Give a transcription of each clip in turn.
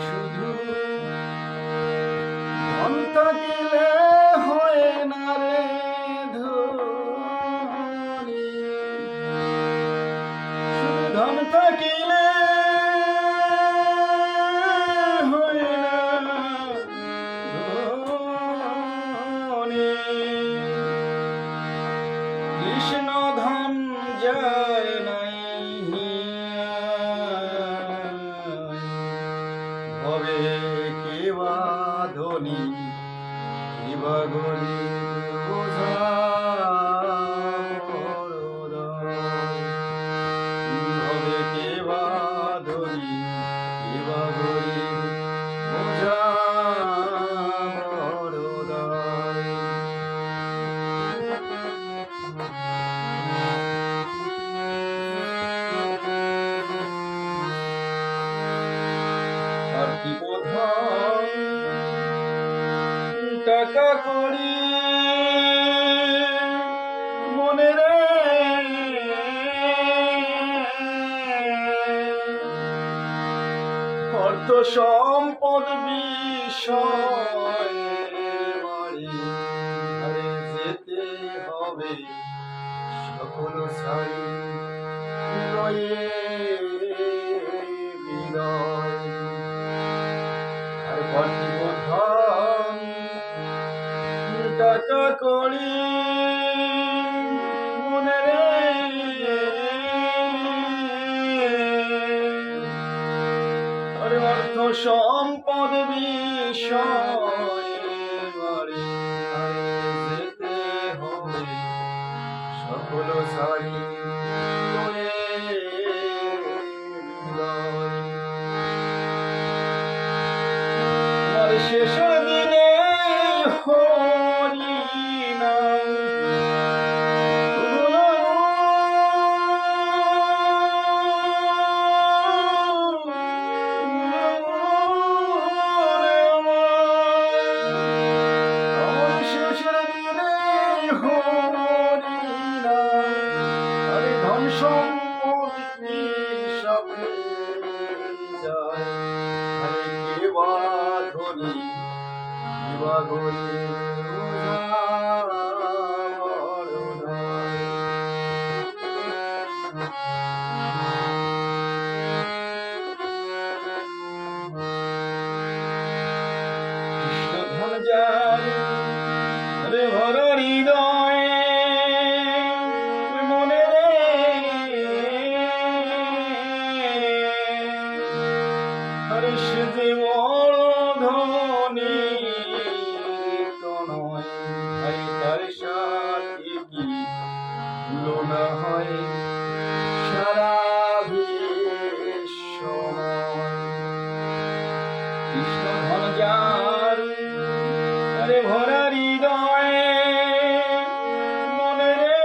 শুধু ধন থাকিলে হয় না রে ধনী, শুধু ধন থাকিলে হয় না ধনী। কৃষ্ণ ধন যায় নাই হবে কেবা ধনী, কেবা গরিব বোঝা হবে কেবা ধনী, কেবা গরিব বোঝা পার্থিব ধন টাকা করি মনে রে, অর্থ সম্পদ বিষয় বাড়ি ঘরে যেতে হবে সকল ছাড়ি লয়ে বিনয়। আর পার্থিব ধন টাকা করি মনে রে, আর অর্থ সম্পদ বিষয় বাড়ি যেতে হবে সকল ছাড়ি লয়ে বিনয়। আর শেষের দিনে হরি নাম ধন সম্পত্তি সবে যায়, আরে কেবা ধনী কেবা গরিব বোঝা বড় নয়। কৃষ্ণ ধন যার রে ভরা হৃদয় মনে রে, আরে সে যে বড় ধনী তো নয়, ভাই তার সাথে কি তুলনা হয় সারা বিশ্বময়। কৃষ্ণ ধন যার আরে ভরা হৃদয় মনে রে,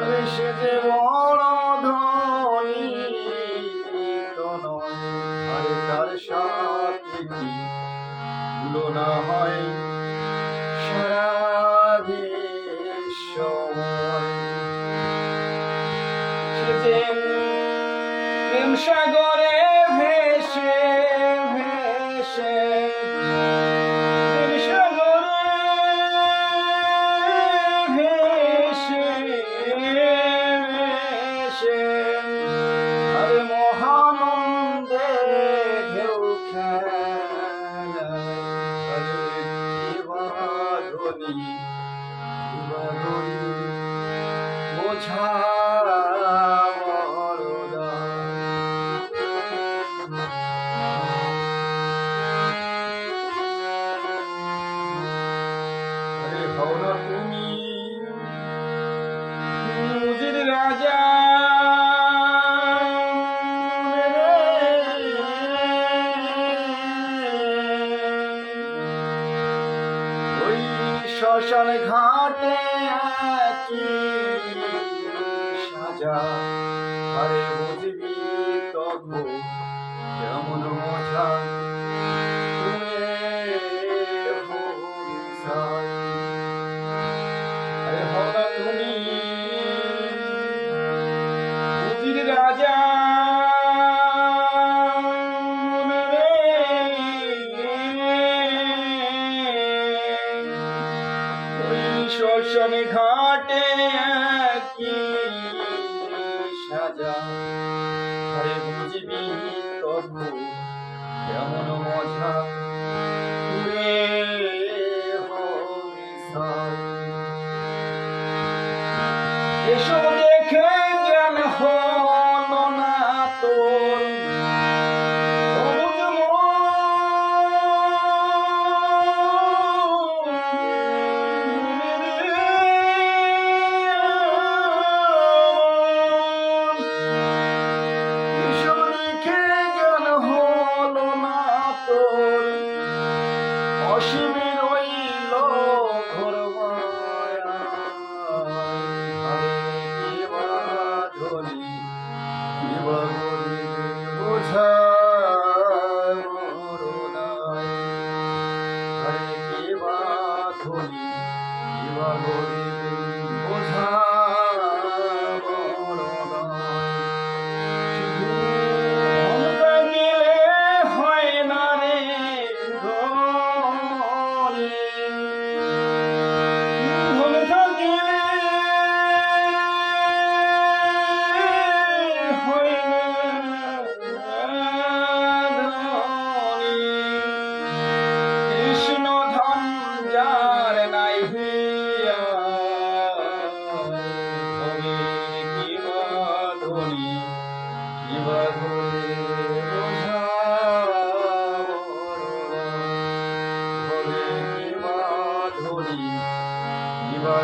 আরে সে যে বড় ধনী তো নয়, আরে তার সাথে কি তুলনা হয় সারা বিশ্বময়। সে যে প্রেম সাগরে ভেসে ভেসে, প্রেম সাগরে ভেসে ভেসে, আরে মহানন্দে ঢেউ খেলায়, আরে কেবা ধনী কেবা গরিব বোঝা তুমি মুজির রাজা ওই শ্মশান ঘাটে সাজা, আরে বুঝবি তখন কেমন মজা শ্মশান ঘাটে কি সাজা আরে বুঝবি তবু কেমন মজা রে হরিষায়। এসব দেখে জ্ঞান হলো না তোর সবুজ এসব দেখে জ্ঞান হলো না তোর অসীমে রইল ঘোর মায়া। ধরি কিবা বলিবে বোঝা মরণায়। আরে কিবা ধরি কিবা বলিবে বোঝা মরণায়। শুধু মনটা গেলে হয় না রে ধরে ধন থাকিলে হয় না ধনী। কৃষ্ণ ধন যার নাই হিয়া হবে কিবা ধনী কিবা ধনী বোঝা মরণায়। হবে কিবা ধনী কিবা